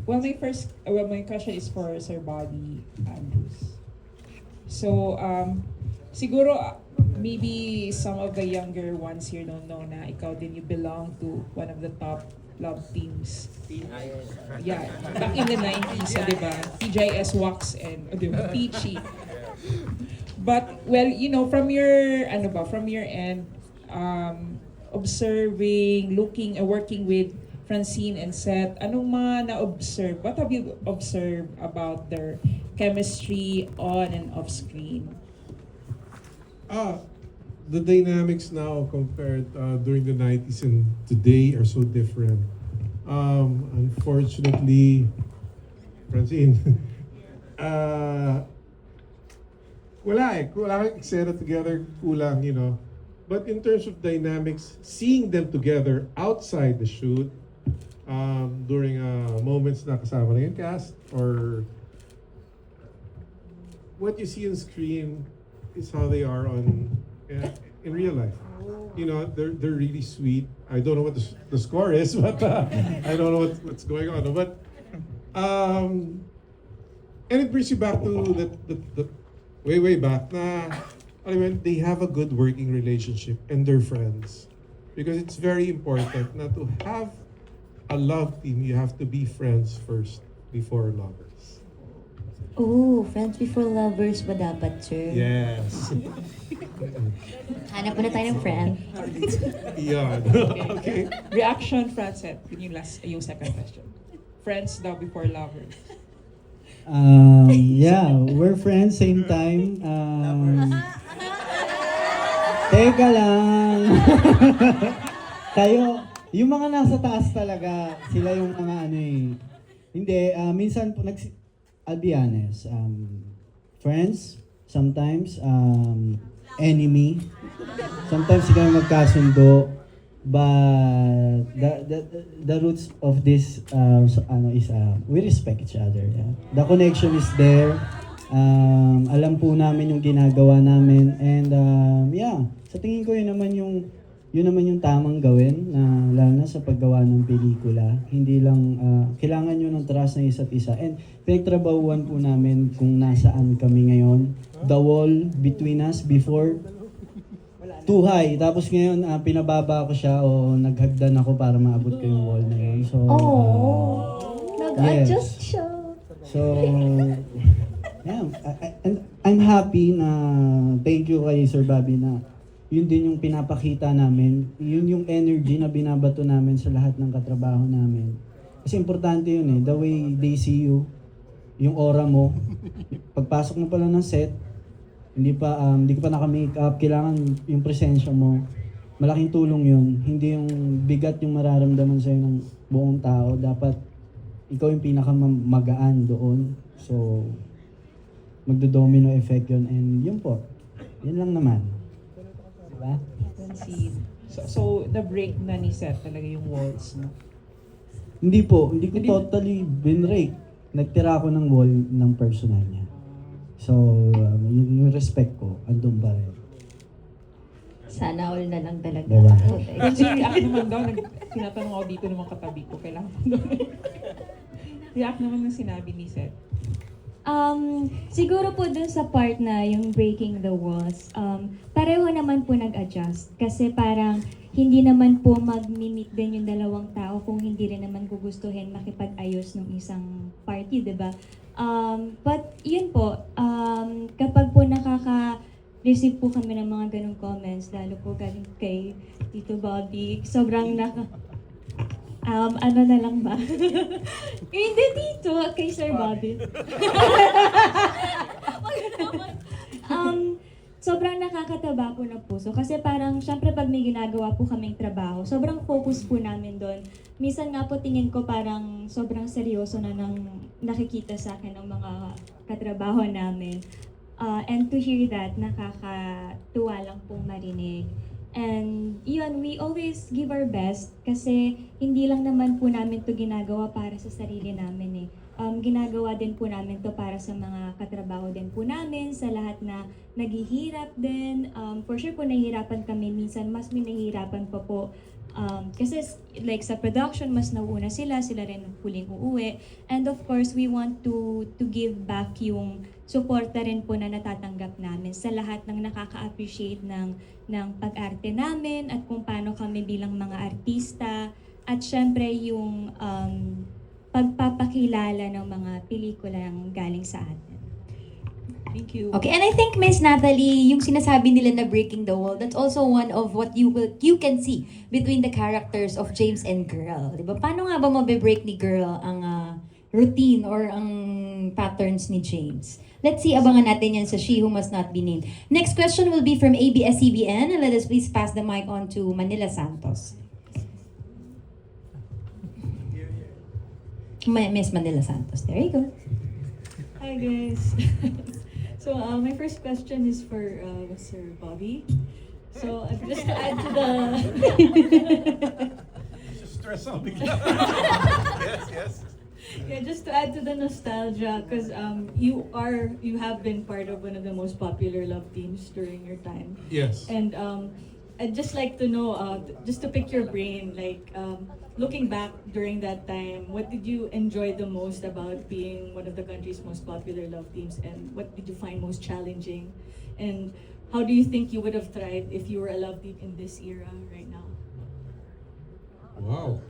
Well, my question is for Sir Bobby Andrews. So, siguro, maybe some of the younger ones here don't know na ikaw din, you belong to one of the top love teams. Yeah, back in the 90s, di ba? TJS Wax and, di ba? Peachy. But, well, from your end, observing, looking, working with Francine and Seth, anong mga na-observe? What have you observed about their chemistry on and off screen? The dynamics now compared during the 90s and today are so different. Unfortunately, Francine, wala kang eksena together, kulang. But in terms of dynamics, seeing them together outside the shoot, during moments na kasama na yung cast, or what you see on screen is how they are in real life. They're really sweet. I don't know what the score is, but I don't know what's going on. But and it brings you back to the way back na, they have a good working relationship and they're friends. Because it's very important na to have a love team, you have to be friends first before lovers. Oh, friends before lovers ba dapat, sir? Yes. Hanap muna tayo ng friend. Yan. Okay. Reaction, Francet, yung second question. Friends daw before lovers. Yeah, we're friends same time. Teka lang. Tayo, yung mga nasa taas talaga, sila yung mga Hindi, minsan po, I'll be honest, friends, sometimes, enemy, sometimes sila magkasundo, but the roots of this is we respect each other. Yeah? The connection is there. Alam po namin yung ginagawa namin, and yeah, sa tingin ko yun naman yung tamang gawin, na lalo na sa paggawa ng pelikula. Hindi lang kailangan nyo ng trust ng isa't isa, and pinagtrabahuan po namin kung nasaan kami ngayon. The wall between us before too high, tapos ngayon pinababa ko siya o naghagdan ako para maabot ko yung wall na yun. So Nag-adjust siya. So, yeah, and I'm happy na thank you kay Sir Bobby na yun din yung pinapakita namin, yun yung energy na binabato namin sa lahat ng katrabaho namin. Kasi importante yun the way they see you, yung aura mo, pagpasok mo pala ng set, hindi ka pa naka-makeup, kailangan yung presensya mo, malaking tulong yun. Hindi yung bigat yung mararamdaman sa'yo ng buong tao, dapat ikaw yung pinakamagaan doon. So, magdo-domino effect yun, and yun po, yun lang naman. Diba? So, na-break na ni Seth talaga yung walls, no? Hindi ko totally binrake. Nagtira ako ng wall ng personal niya. So, yung respect ko, andun pa rin. Sana all na lang talaga. Diba? Kasi react naman daw, tinatanong ako dito ng mga katabi ko, kailangan ko daw. React naman ng sinabi ni Seth. Siguro po dun sa part na yung breaking the walls, pareho naman po nag-adjust. Kasi parang hindi naman po mag-mimic din yung dalawang tao kung hindi rin naman gugustuhin makipag-ayos ng isang party, di ba? But yun po, kapag po receive po kami ng mga ganong comments, lalo po galing kay Tito Bobby, sobrang ano na lang ba? Hindi dito, kay Sir Bobby. Sobrang nakakataba po ng puso kasi parang syempre pag may ginagawa po kaming trabaho, sobrang focus po namin doon. Minsan nga po tingin ko parang sobrang seryoso na nang nakikita sa akin ng mga katrabaho namin. And to hear that, nakakatuwa lang pong marinig. And yun, we always give our best kasi hindi lang naman po namin to ginagawa para sa sarili namin ginagawa din po namin to para sa mga katrabaho din po namin, sa lahat na naghihirap din. For sure po nahihirapan kami, minsan mas may nahihirapan pa po. Kasi like sa production, mas nauuna sila rin huling uuwi. And of course, we want to give back yung suporta rin po na natatanggap namin sa lahat ng nakaka-appreciate ng pag-arte namin at kung paano kami bilang mga artista. At syempre yung pagpapakilala ng mga pelikulang galing sa atin. Thank you. Okay, and I think Miss Natalie, yung sinasabi nila na breaking the wall, that's also one of what you can see between the characters of James and Girl. 'Di ba? Paano nga ba mabe-break ni Girl ang routine or ang patterns ni James? Let's see, abangan natin yan sa She Who Must Not Be Named. Next question will be from ABS-CBN. Let us please pass the mic on to Manila Santos. Miss Manila Santos, there you go. Hi guys. So my first question is for Sir Bobby. So just to add to the Stress out bigla. Yes. yeah, just to add to the nostalgia, because you have been part of one of the most popular love teams during your time, Yes. and I'd just like to know, just to pick your brain, like looking back during that time, what did you enjoy the most about being one of the country's most popular love teams, and what did you find most challenging, and how do you think you would have thrived if you were a love team in this era right now? Wow.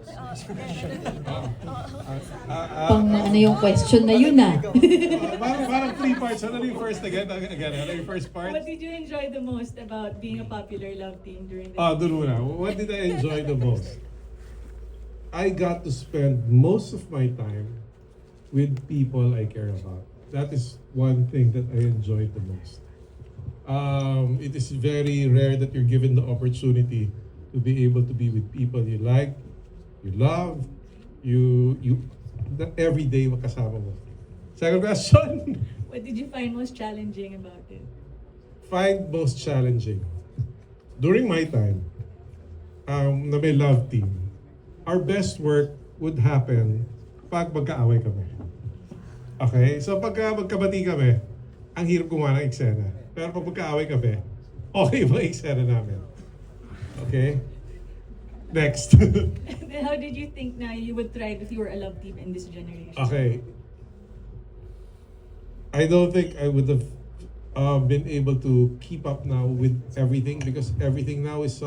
Pang ano yung question na yun Parang three parts. Ano yung first again? Ano yung first part? What did you enjoy the most about being a popular love team during this? Doon muna. What did I enjoy the most? I got to spend most of my time with people I care about. That is one thing that I enjoyed the most. It is very rare that you're given the opportunity to be able to be with people you like, you love, that every day makasama mo. Second question. What did you find most challenging about it? Find most challenging. During my time, na may love team, our best work would happen pag magkaaway kami. Okay? So pagka magkabati kami, ang hirap gumawa ng eksena. Pero pag magkaaway kami, okay yung mga eksena namin. Okay? Next. Then how did you think na you would thrive if you were a love team in this generation? Okay. I don't think I would have been able to keep up now with everything because everything now is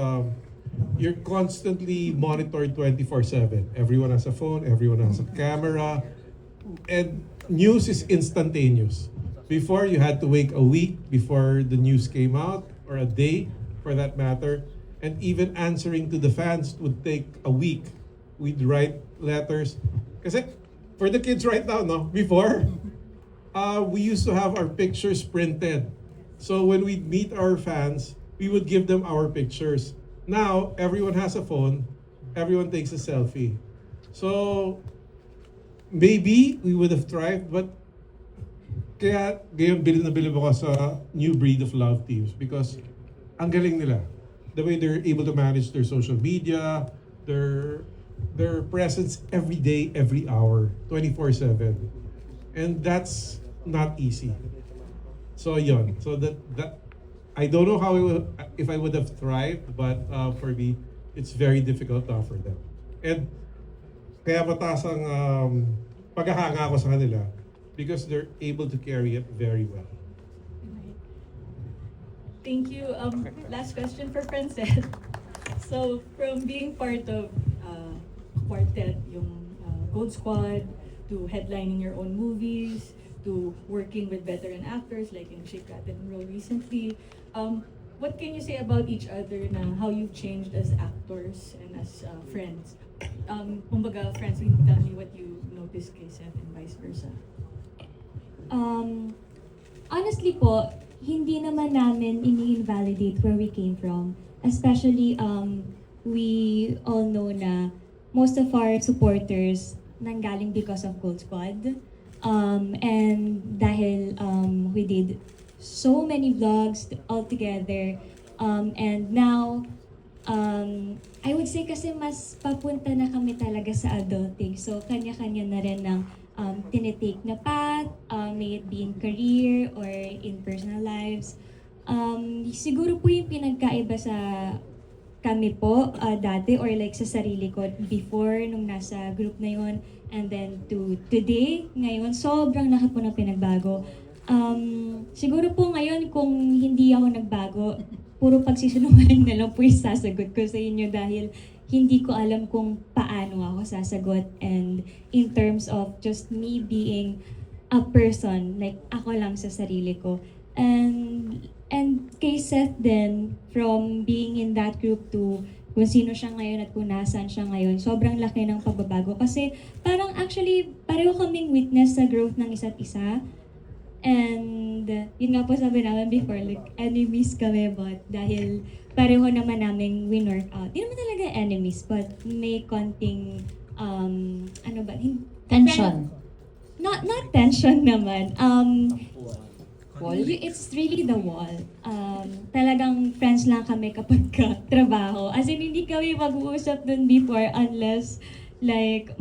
you're constantly monitored 24/7. Everyone has a phone, everyone has a camera, and news is instantaneous. Before you had to wait a week before the news came out, or a day for that matter, and even answering to the fans would take a week. We'd write letters. Kasi for the kids right now, no, before, we used to have our pictures printed. So when we'd meet our fans, we would give them our pictures. Now, everyone has a phone, everyone takes a selfie. So, maybe we would have thrived, but kaya ngayon bilib na bilib ako sa new breed of love teams because ang galing nila. The way they're able to manage their social media, their presence every day, every hour, 24/7. And that's not easy. So yun. So that I don't know how if I would have thrived, but for me, it's very difficult now for them. And kaya mataas ang paghahanga ko sa kanila because they're able to carry it very well. Thank you. Last question for Francet. So from being part of Quartet, yung Gold Squad, to headlining your own movies, to working with veteran actors like in Shake, Rattle, and Roll recently, what can you say about each other na how you've changed as actors and as friends? Kumbaga, friends, can you tell me what you noticed kay Seth and vice versa? Honestly po, hindi naman namin ini-invalidate where we came from. Especially, we all know na most of our supporters nanggaling because of Gold Squad. And dahil we did so many vlogs all together. And now, I would say kasi mas papunta na kami talaga sa adulting. So, kanya-kanya na rin ng tinitake na path, may it be in career or in personal lives. Siguro po yung pinagkaiba sa kami po dati or like sa sarili ko before nung nasa group na yon, and then to today, ngayon, sobrang laki po ng pinagbago. Siguro po ngayon kung hindi ako nagbago, puro pagsisinungaling na lang po yung sasagot ko sa inyo dahil hindi ko alam kung paano ako sasagot, and in terms of just me being a person, like ako lang sa sarili ko. And kay Seth din, from being in that group to kung sino siya ngayon at kung nasaan siya ngayon, sobrang laki ng pagbabago. Kasi parang actually, pareho kaming witness sa growth ng isa't isa. And yun nga po sabi namin before, like enemies kami, but dahil pareho naman naming win-work out. Di naman talaga enemies, but may konting, ano ba? Tension. Not tension naman. Wall? It's really the wall. Talagang friends lang kami kapag trabaho. As in, hindi kami mag-uusap dun before unless like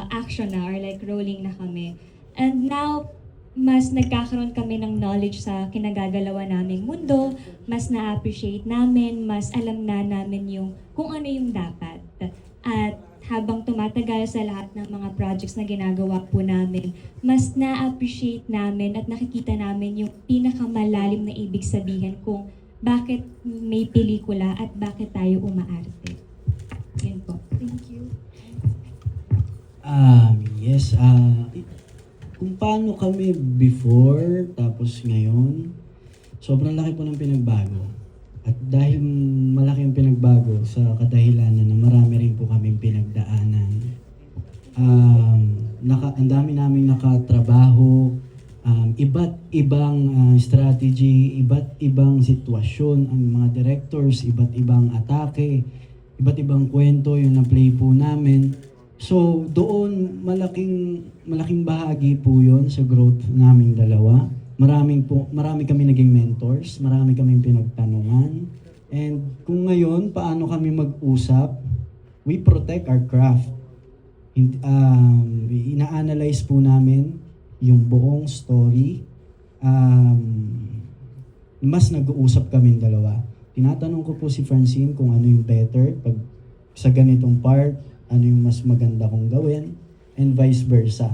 action na or like rolling na kami. And now, mas nagkakaroon kami ng knowledge sa kinagagalawan naming mundo, mas na-appreciate namin, mas alam na namin yung kung ano yung dapat. At habang tumatagal sa lahat ng mga projects na ginagawa po namin, mas na-appreciate namin at nakikita namin yung pinakamalalim na ibig sabihin kung bakit may pelikula at bakit tayo umaarte. Yun po. Thank you. Yes, kung paano kami before, tapos ngayon, sobrang laki po ng pinagbago. At dahil malaki ang pinagbago sa kadahilanan na marami rin po kaming pinagdaanan, ang dami naming nakatrabaho, iba't ibang strategy, iba't ibang sitwasyon, ang mga directors, iba't ibang atake, iba't ibang kwento yung na-play po namin. So doon malaking bahagi po yon sa growth naming dalawa. Marami kami naging mentors, marami kaming pinagtanungan. And kung ngayon, paano kami mag-usap, we protect our craft. Ina-analyze po namin yung buong story. Mas nag-uusap kaming dalawa. Tinatanong ko po si Francine kung ano yung better pag sa ganitong part, ano yung mas maganda kong gawin, and vice versa.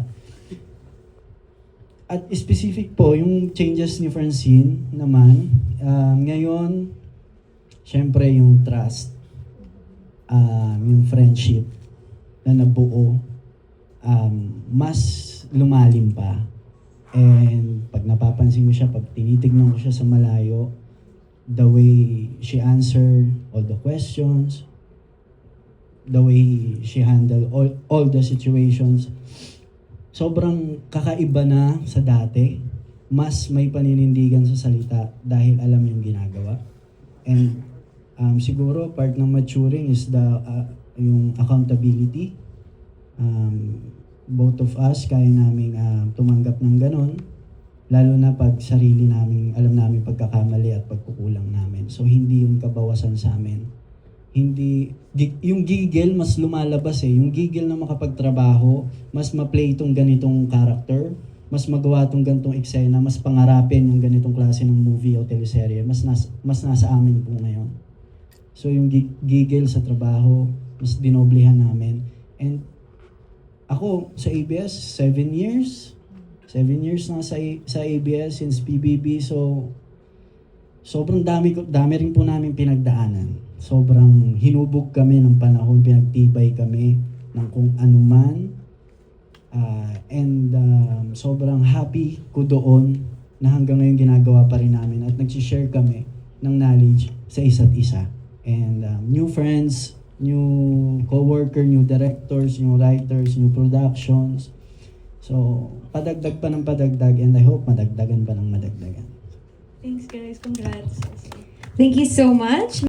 At specific po, yung changes ni Francine naman, ngayon, syempre yung trust, yung friendship na nabuo, mas lumalim pa. And pag napapansin ko siya, pag tinitignan ko siya sa malayo, the way she answered all the questions, the way she handled all the situations, sobrang kakaiba na sa dati. Mas may paninindigan sa salita dahil alam yung ginagawa. And siguro part ng maturing is yung accountability. Both of us, kaya namin tumanggap ng ganon. Lalo na pag sarili namin, alam namin pagkakamali at pagkukulang namin. So hindi yung kabawasan sa amin. Yung gigil mas lumalabas eh. Yung gigil na makapagtrabaho, mas ma-play itong ganitong character, mas magawa itong ganitong eksena, mas pangarapin yung ganitong klase ng movie o teleserye, mas nasa amin po ngayon. So yung gigil sa trabaho, mas dinoblihan namin. And ako sa ABS, 7 years. 7 years na sa ABS since PBB, so sobrang dami rin po namin pinagdaanan. Sobrang hinubog kami ng panahon, pinagtibay kami ng kung ano man. And sobrang happy ko doon na hanggang ngayon ginagawa pa rin namin at nagsishare kami ng knowledge sa isa't isa. And new friends, new co-worker, new directors, new writers, new productions. So, padagdag pa ng padagdag, and I hope madagdagan pa ng madagdagan. Thanks guys. Congrats. Thank you so much.